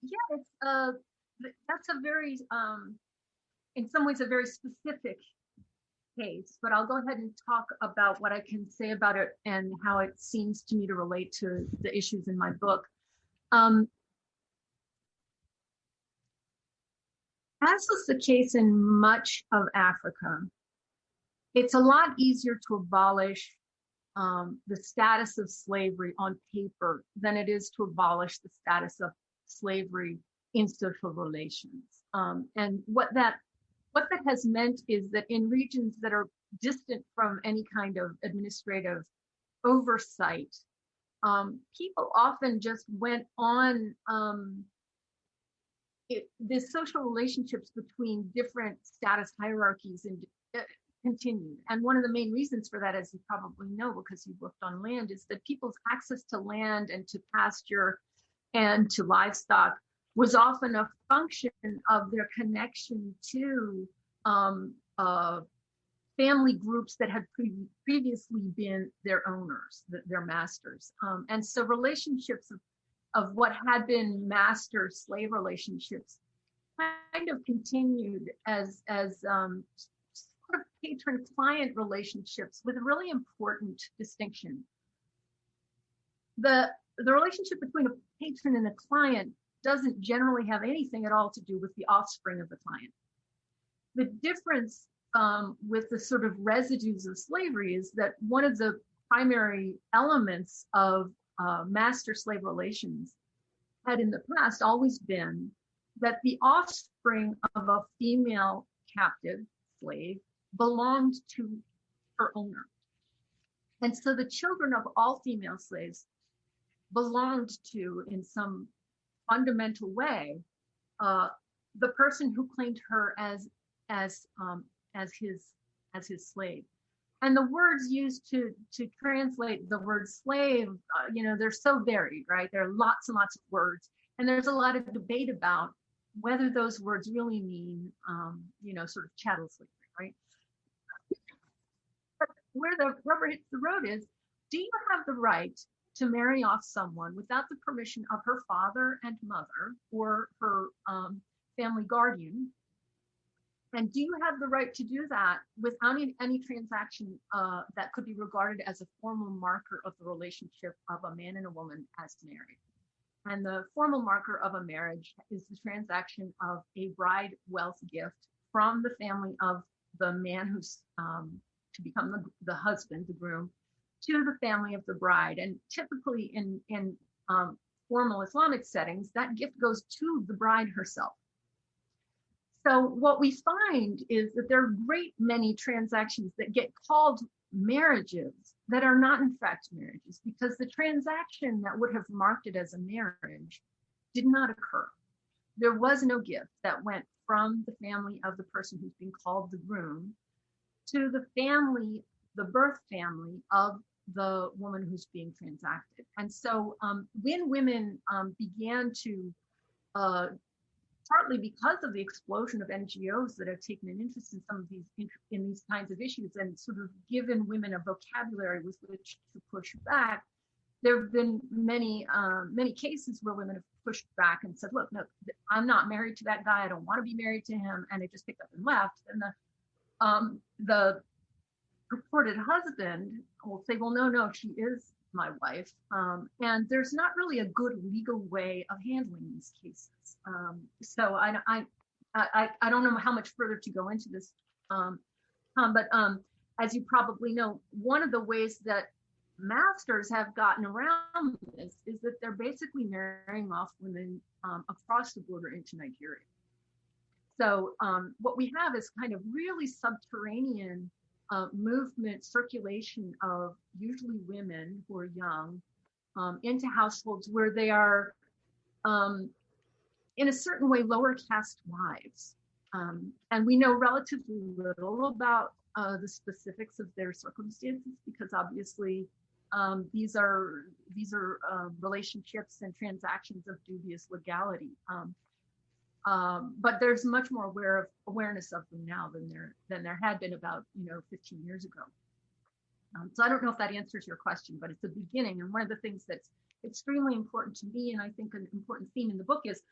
Yeah, that's a very in some ways a very specific case, but I'll go ahead and talk about what I can say about it and how it seems to me to relate to the issues in my book. As was the case in much of Africa, it's a lot easier to abolish the status of slavery on paper than it is to abolish the status of slavery in social relations. And what that has meant is that in regions that are distant from any kind of administrative oversight, people often just went on, the social relationships between different status hierarchies and continued. And one of the main reasons for that, as you probably know, because you worked on land, is that people's access to land and to pasture and to livestock was often a function of their connection to family groups that had previously been their owners, their masters. And so relationships of what had been master-slave relationships kind of continued as sort of patron-client relationships with a really important distinction. The relationship between a patron and a client doesn't generally have anything at all to do with the offspring of the client. The difference with the sort of residues of slavery is that one of the primary elements of master-slave relations had in the past always been that the offspring of a female captive slave belonged to her owner. And so the children of all female slaves belonged to, in some fundamental way, the person who claimed her as his slave. And the words used to translate the word slave, they're so varied, right? There are lots and lots of words, and there's a lot of debate about whether those words really mean, sort of chattel slavery, right? But where the rubber hits the road is, do you have the right to marry off someone without the permission of her father and mother or her family guardian? And do you have the right to do that without any transaction that could be regarded as a formal marker of the relationship of a man and a woman as married? And the formal marker of a marriage is the transaction of a bride wealth gift from the family of the man who's to become the husband, the groom, to the family of the bride. And typically in formal Islamic settings, that gift goes to the bride herself. So what we find is that there are a great many transactions that get called marriages that are not in fact marriages, because the transaction that would have marked it as a marriage did not occur. There was no gift that went from the family of the person who's being called the groom to the family, the birth family of the woman who's being transacted. And so when women began to partly because of the explosion of NGOs that have taken an interest in some of these kinds of issues and sort of given women a vocabulary with which to push back, there have been many cases where women have pushed back and said, look, no, I'm not married to that guy. I don't want to be married to him. And they just picked up and left. And the purported husband will say, well, no, she is my wife. And there's not really a good legal way of handling these cases. So I don't know how much further to go into this, but as you probably know, one of the ways that masters have gotten around this is that they're basically marrying off women across the border into Nigeria. So what we have is kind of really subterranean movement, circulation of usually women who are young into households where they are in a certain way lower caste wives. And we know relatively little about the specifics of their circumstances, because obviously these are relationships and transactions of dubious legality. But there's much more awareness of them now than there had been about 15 years ago. So I don't know if that answers your question, but it's a beginning. And one of the things that's extremely important to me, and I think an important theme in the book, is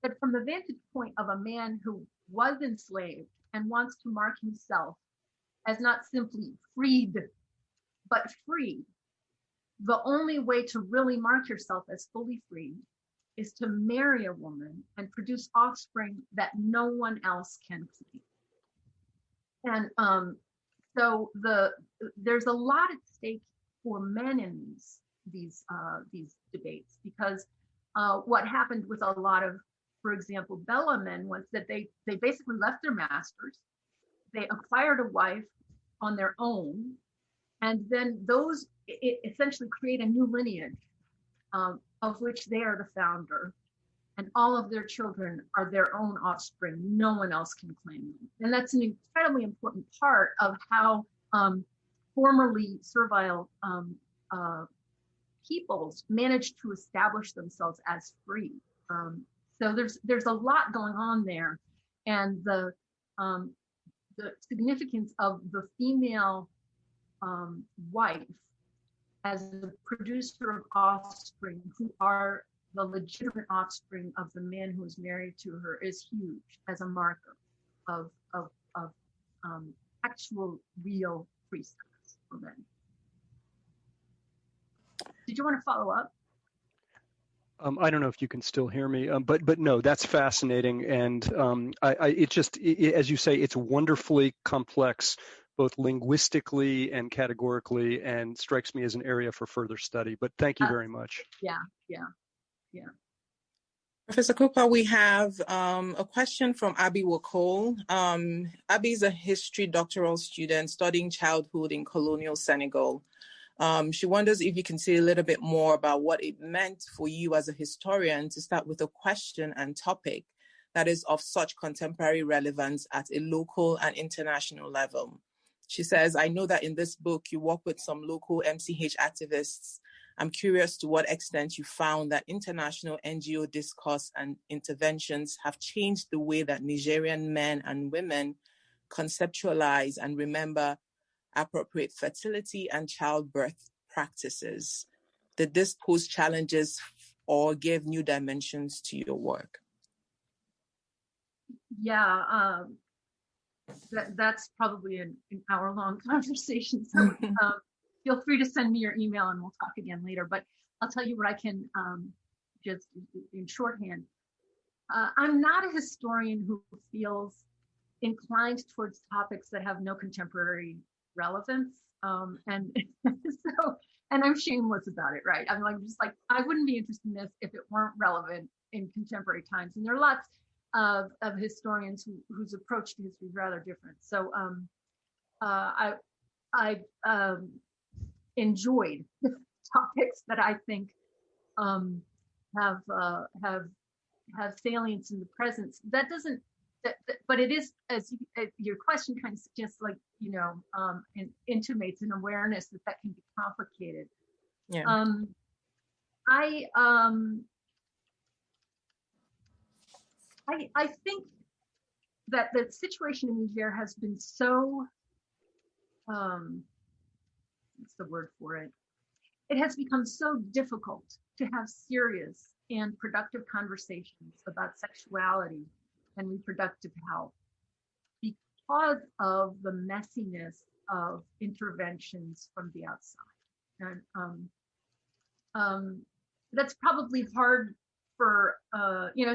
that from the vantage point of a man who was enslaved and wants to mark himself as not simply freed, but free, the only way to really mark yourself as fully free is to marry a woman and produce offspring that no one else can claim. And so there's a lot at stake for men in these debates, because what happened with a lot of, for example, Bella men, was that they basically left their masters, they acquired a wife on their own, and then those essentially create a new lineage of which they are the founder, and all of their children are their own offspring. No one else can claim them. And that's an incredibly important part of how formerly servile peoples managed to establish themselves as free. So there's a lot going on there, and the significance of the female wife as the producer of offspring who are the legitimate offspring of the man who is married to her is huge as a marker of actual real free status for men. Did you want to follow up? I don't know if you can still hear me, but no, that's fascinating, and as you say, it's wonderfully complex, both linguistically and categorically, and strikes me as an area for further study. But thank you very much. Yeah. Professor Cooper, we have a question from Abby Wakol. Abby is a history doctoral student studying childhood in colonial Senegal. She wonders if you can say a little bit more about what it meant for you as a historian to start with a question and topic that is of such contemporary relevance at a local and international level. She says, I know that in this book you work with some local MCH activists. I'm curious to what extent you found that international NGO discourse and interventions have changed the way that Nigerian men and women conceptualize and remember appropriate fertility and childbirth practices. Did this pose challenges or give new dimensions to your work? Yeah, that's probably an hour-long conversation. So feel free to send me your email and we'll talk again later. But I'll tell you what I can just in shorthand. I'm not a historian who feels inclined towards topics that have no contemporary relevance, and so, and I'm shameless about it, right? I'm just like, I wouldn't be interested in this if it weren't relevant in contemporary times. And there are lots of historians whose approach to history is rather different. So I enjoyed topics that I think have salience in the presence. That doesn't. But it is, as your question kind of suggests, like, and intimates an awareness that can be complicated. Yeah. I think that the situation in Niger has been so, what's the word for it? It has become so difficult to have serious and productive conversations about sexuality and reproductive health because of the messiness of interventions from the outside. And that's probably hard for,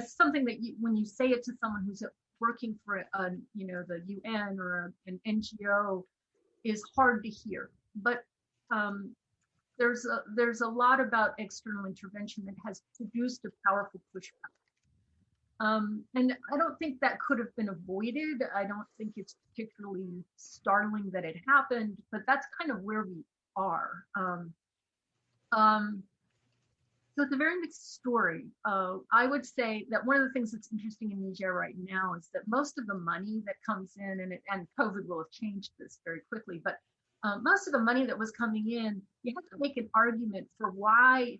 something that when you say it to someone who's working for the UN or an NGO is hard to hear. But there's a lot about external intervention that has produced a powerful pushback. And I don't think that could have been avoided. I don't think it's particularly startling that it happened, but that's kind of where we are. So it's a very mixed story. I would say that one of the things that's interesting in Niger right now is that most of the money that comes in, and COVID will have changed this very quickly, but most of the money that was coming in, you have to make an argument for why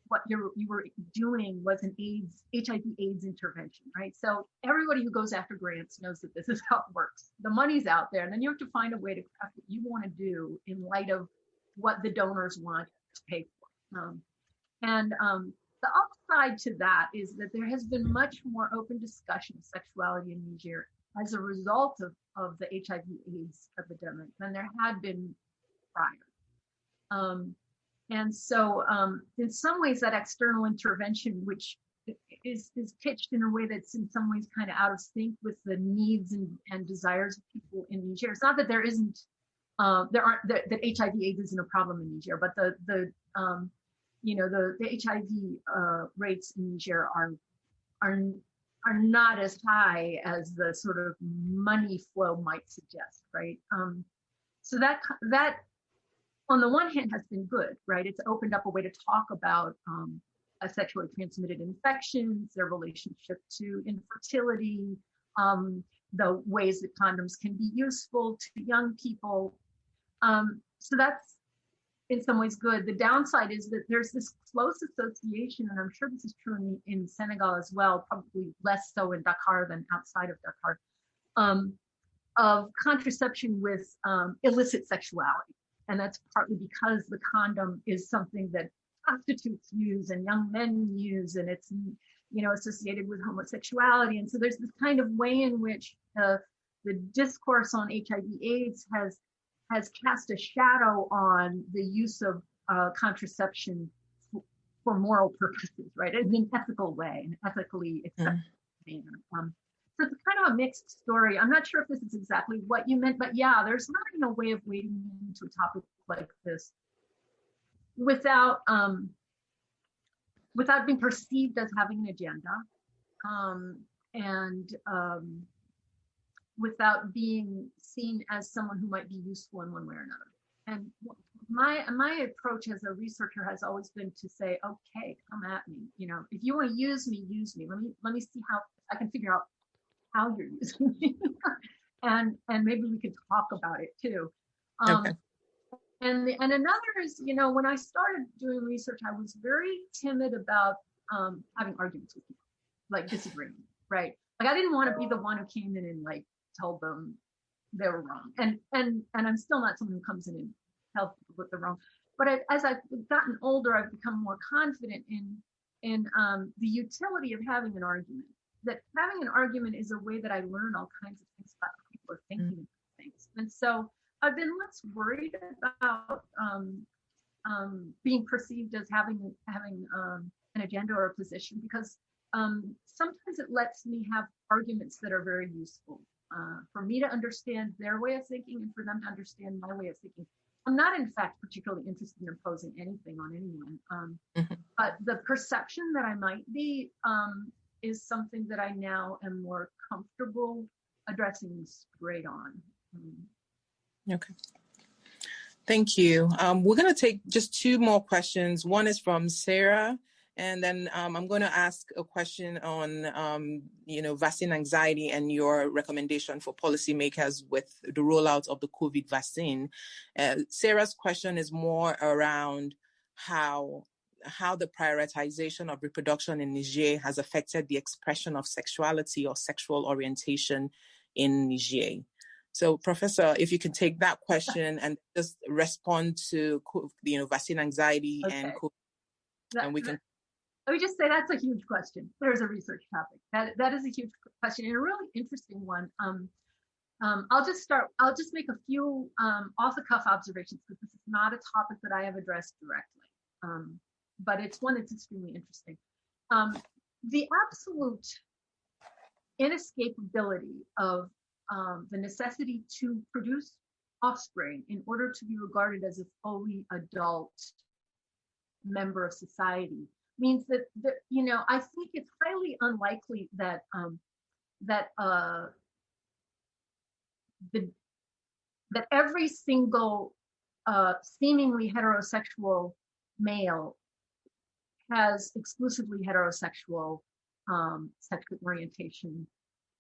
what you were doing was an HIV/AIDS intervention, right? So everybody who goes after grants knows that this is how it works. The money's out there, and then you have to find a way to craft what you want to do in light of what the donors want to pay for. The upside to that is that there has been much more open discussion of sexuality in Niger as a result of the HIV/AIDS epidemic than there had been prior. And so in some ways that external intervention, which is pitched in a way that's in some ways kind of out of sync with the needs and desires of people in Niger. It's not that there isn't, that HIV/AIDS isn't a problem in Niger, but the HIV rates in Niger are not as high as the sort of money flow might suggest, right? So that on the one hand has been good, right? It's opened up a way to talk about sexually transmitted infections, their relationship to infertility, the ways that condoms can be useful to young people. So that's in some ways good. The downside is that there's this close association, and I'm sure this is true in Senegal as well, probably less so in Dakar than outside of Dakar, of contraception with illicit sexuality. And that's partly because the condom is something that prostitutes use and young men use, and it's associated with homosexuality. And so there's this kind of way in which the discourse on HIV/AIDS has cast a shadow on the use of contraception for moral purposes, right? In an ethical way, an ethically acceptable manner. So it's kind of a mixed story. I'm not sure if this is exactly what you meant, but yeah, there's not a way of wading into a topic like this without being perceived as having an agenda, and without being seen as someone who might be useful in one way or another. And my approach as a researcher has always been to say, okay, come at me. If you want to use me, use me. Let me see how I can figure out how you're using me. and maybe we could talk about it too. Okay. And another is, when I started doing research, I was very timid about having arguments with people, like disagreeing, right? Like I didn't want to be the one who came in and like told them they were wrong. And I'm still not someone who comes in and tells people that they're wrong. But as I've gotten older, I've become more confident in the utility of having an argument. That having an argument is a way that I learn all kinds of things about how people are thinking about things. And so I've been less worried about being perceived as having an agenda or a position, because sometimes it lets me have arguments that are very useful for me to understand their way of thinking and for them to understand my way of thinking. I'm not, in fact, particularly interested in imposing anything on anyone, but the perception that I might be is something that I now am more comfortable addressing straight on. Okay. Thank you. We're going to take just two more questions. One is from Sarah, and then I'm going to ask a question on, vaccine anxiety and your recommendation for policymakers with the rollout of the COVID vaccine. Sarah's question is more around how the prioritization of reproduction in Niger has affected the expression of sexuality or sexual orientation in Niger. So, Professor, if you can take that question and just respond to, vaccine anxiety and COVID, and we can. Let me just say that's a huge question. There's a research topic. That is a huge question and a really interesting one. I'll just make a few off-the-cuff observations, because this is not a topic that I have addressed directly, but it's one that's extremely interesting. The absolute inescapability of the necessity to produce offspring in order to be regarded as a fully adult member of society means that I think it's highly unlikely that that every single seemingly heterosexual male has exclusively heterosexual sexual orientation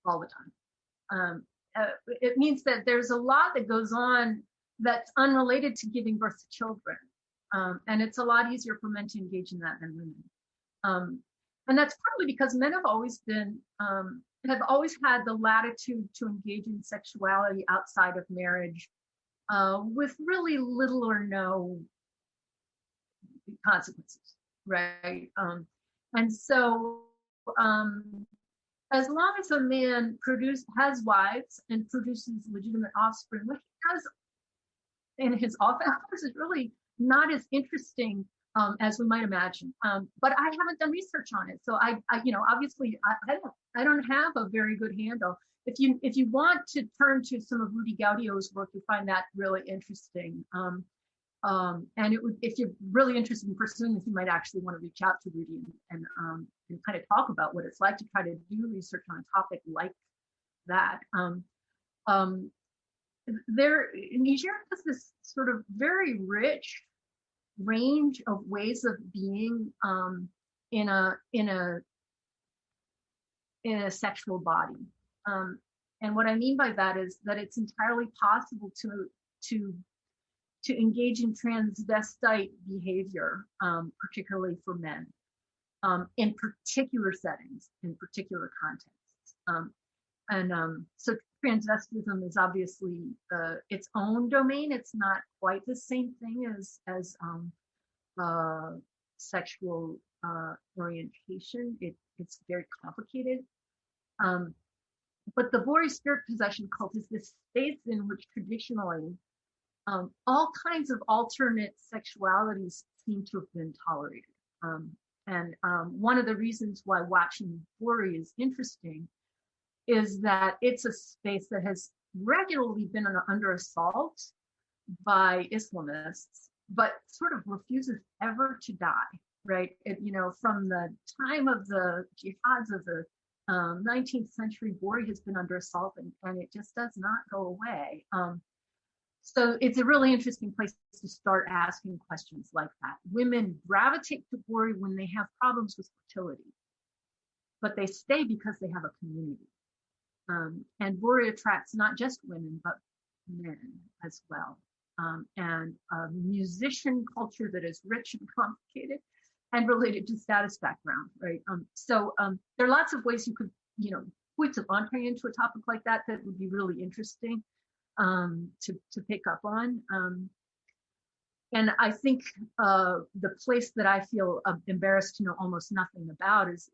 all the time. It means that there's a lot that goes on that's unrelated to giving birth to children. And it's a lot easier for men to engage in that than women. And that's partly because men have always had the latitude to engage in sexuality outside of marriage with really little or no consequences, right? And so as long as a man has wives and produces legitimate offspring, what he does in his off hours is really not as interesting as we might imagine. But I haven't done research on it, so I obviously I don't have a very good handle. If you want to turn to some of Rudy Gaudio's work, you find that really interesting. And if you're really interested in pursuing this, you might actually want to reach out to Rudy and kind of talk about what it's like to try to do research on a topic like that. Niger has this sort of very rich range of ways of being in a sexual body. And what I mean by that is that it's entirely possible to engage in transvestite behavior, particularly for men, in particular settings, in particular contexts. So transvestism is obviously its own domain. It's not quite the same thing as sexual orientation. It's very complicated. But the Bori spirit possession cult is this space in which traditionally all kinds of alternate sexualities seem to have been tolerated. And one of the reasons why watching Bori is interesting is that it's a space that has regularly been under assault by Islamists, but sort of refuses ever to die, right? From the time of the jihads of the 19th century, Bori has been under assault and it just does not go away. So it's a really interesting place to start asking questions like that. Women gravitate to Bori when they have problems with fertility, but they stay because they have a community. And Bori attracts not just women, but men as well. And a musician culture that is rich and complicated and related to status background, right? So there are lots of ways you could, points of entree into a topic like that would be really interesting to pick up on. And I think the place that I feel embarrassed to know almost nothing about is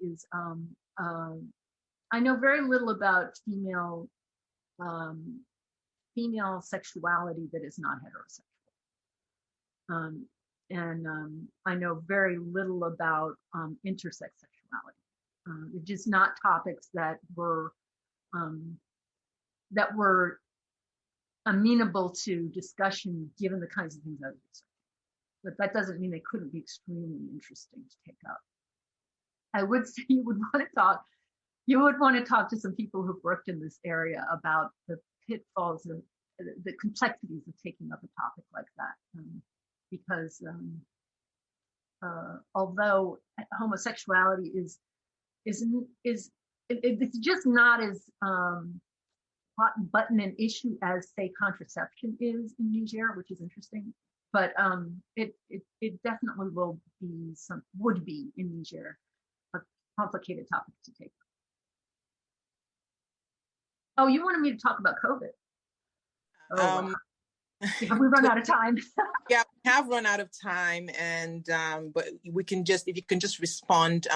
I know very little about female sexuality that is not heterosexual. And I know very little about intersex sexuality. Just not topics that were amenable to discussion given the kinds of things I was researching. But that doesn't mean they couldn't be extremely interesting to take up. I would say you would want to talk to some people who've worked in this area about the pitfalls of the complexities of taking up a topic like that. Because although homosexuality is it's just not as hot button an issue as, say, contraception is in Niger, which is interesting. But it definitely would be in Niger a complicated topic to take. Oh, you wanted me to talk about COVID? Wow. Have we run out of time? Yeah, we have run out of time, and but we can if you can just respond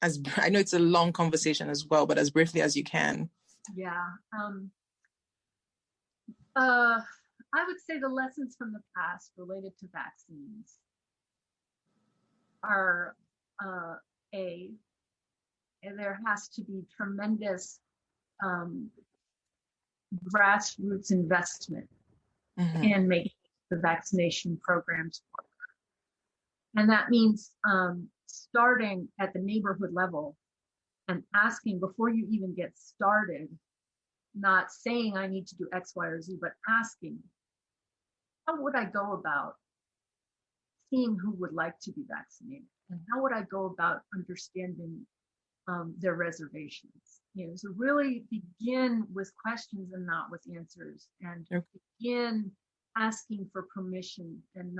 as I know it's a long conversation as well, but as briefly as you can. Yeah. I would say the lessons from the past related to vaccines are there has to be tremendous grassroots investment in making the vaccination programs work. And that means starting at the neighborhood level and asking before you even get started, not saying I need to do X, Y, or Z, but asking, how would I go about seeing who would like to be vaccinated, and how would I go about understanding their reservations. So really begin with questions and not with answers, and begin asking for permission and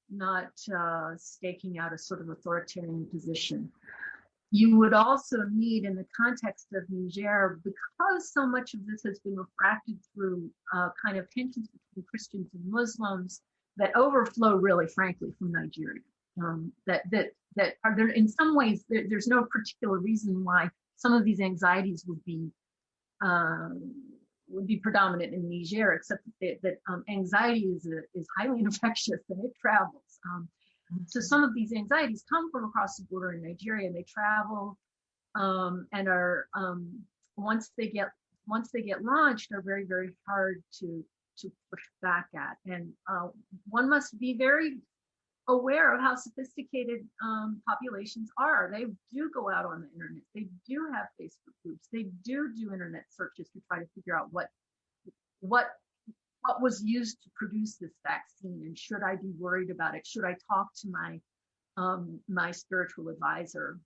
not staking out a sort of authoritarian position. You would also need, in the context of Niger, because so much of this has been refracted through kind of tensions between Christians and Muslims that overflow, really, frankly, from Nigeria. That are there in some ways. There's no particular reason why some of these anxieties would be predominant in Niger, except that anxiety is highly infectious and it travels. So some of these anxieties come from across the border in Nigeria, and they travel and are once they get launched, are very, very hard to push back at. And one must be very aware of how sophisticated populations are. They do go out on the internet. They do have Facebook groups. They do internet searches to try to figure out what was used to produce this vaccine, and should I be worried about it? Should I talk to my spiritual advisor,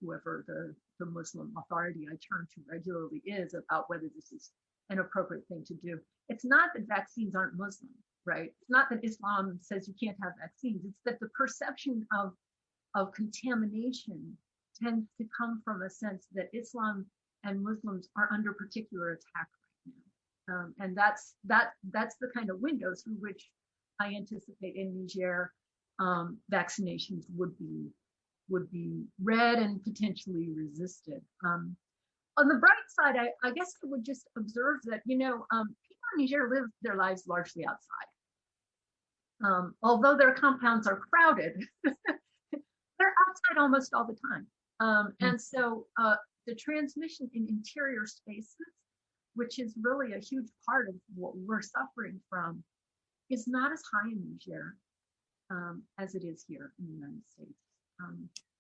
whoever the Muslim authority I turn to regularly is, about whether this is an appropriate thing to do? It's not that vaccines aren't Muslim, right? It's not that Islam says you can't have vaccines. It's that the perception of contamination tends to come from a sense that Islam and Muslims are under particular attack right now. And that's the kind of window through which I anticipate in Niger vaccinations would be read and potentially resisted. On the bright side, I guess I would just observe that, people in Niger live their lives largely outside. Although their compounds are crowded, they're outside almost all the time. And so the transmission in interior spaces, which is really a huge part of what we're suffering from, is not as high in Niger as it is here in the United States.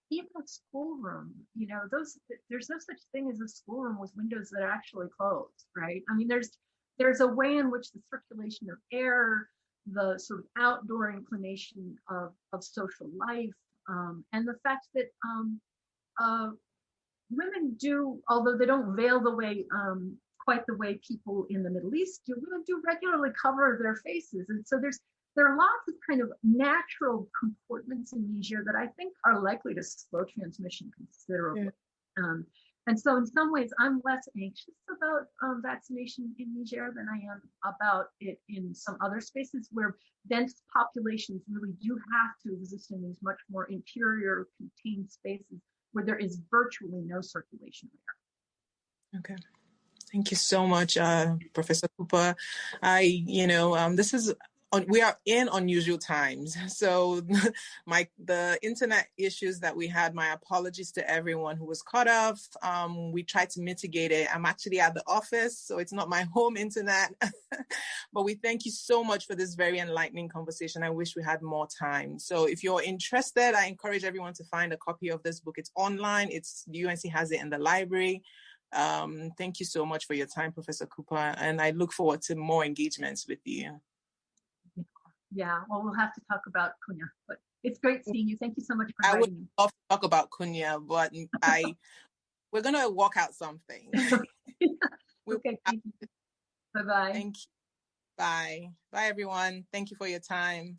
Even a schoolroom, there's no such thing as a schoolroom with windows that are actually closed, right? I mean, there's a way in which the circulation of air, the sort of outdoor inclination of social life, and the fact that women do, although they don't veil the way quite the way people in the Middle East do, women do regularly cover their faces, and so there are lots of kind of natural comportments in Niger that I think are likely to slow transmission considerably. Yeah. And so in some ways, I'm less anxious about vaccination in Niger than I am about it in some other spaces where dense populations really do have to exist in these much more interior, contained spaces where there is virtually no circulation there. Okay. Thank you so much, Professor Cooper. This is we are in unusual times. So the internet issues that we had, my apologies to everyone who was cut off. We tried to mitigate it. I'm actually at the office, so it's not my home internet. But we thank you so much for this very enlightening conversation. I wish we had more time. So if you're interested, I encourage everyone to find a copy of this book. It's online. The UNC has it in the library. Thank you so much for your time, Professor Cooper. And I look forward to more engagements with you. Yeah, well, we'll have to talk about Kunya, but it's great seeing you. Thank you so much for inviting me. I would love to talk about Kunya, but we're going to work out something. Okay, thank you. Bye-bye. Thank you. Bye. Bye, everyone. Thank you for your time.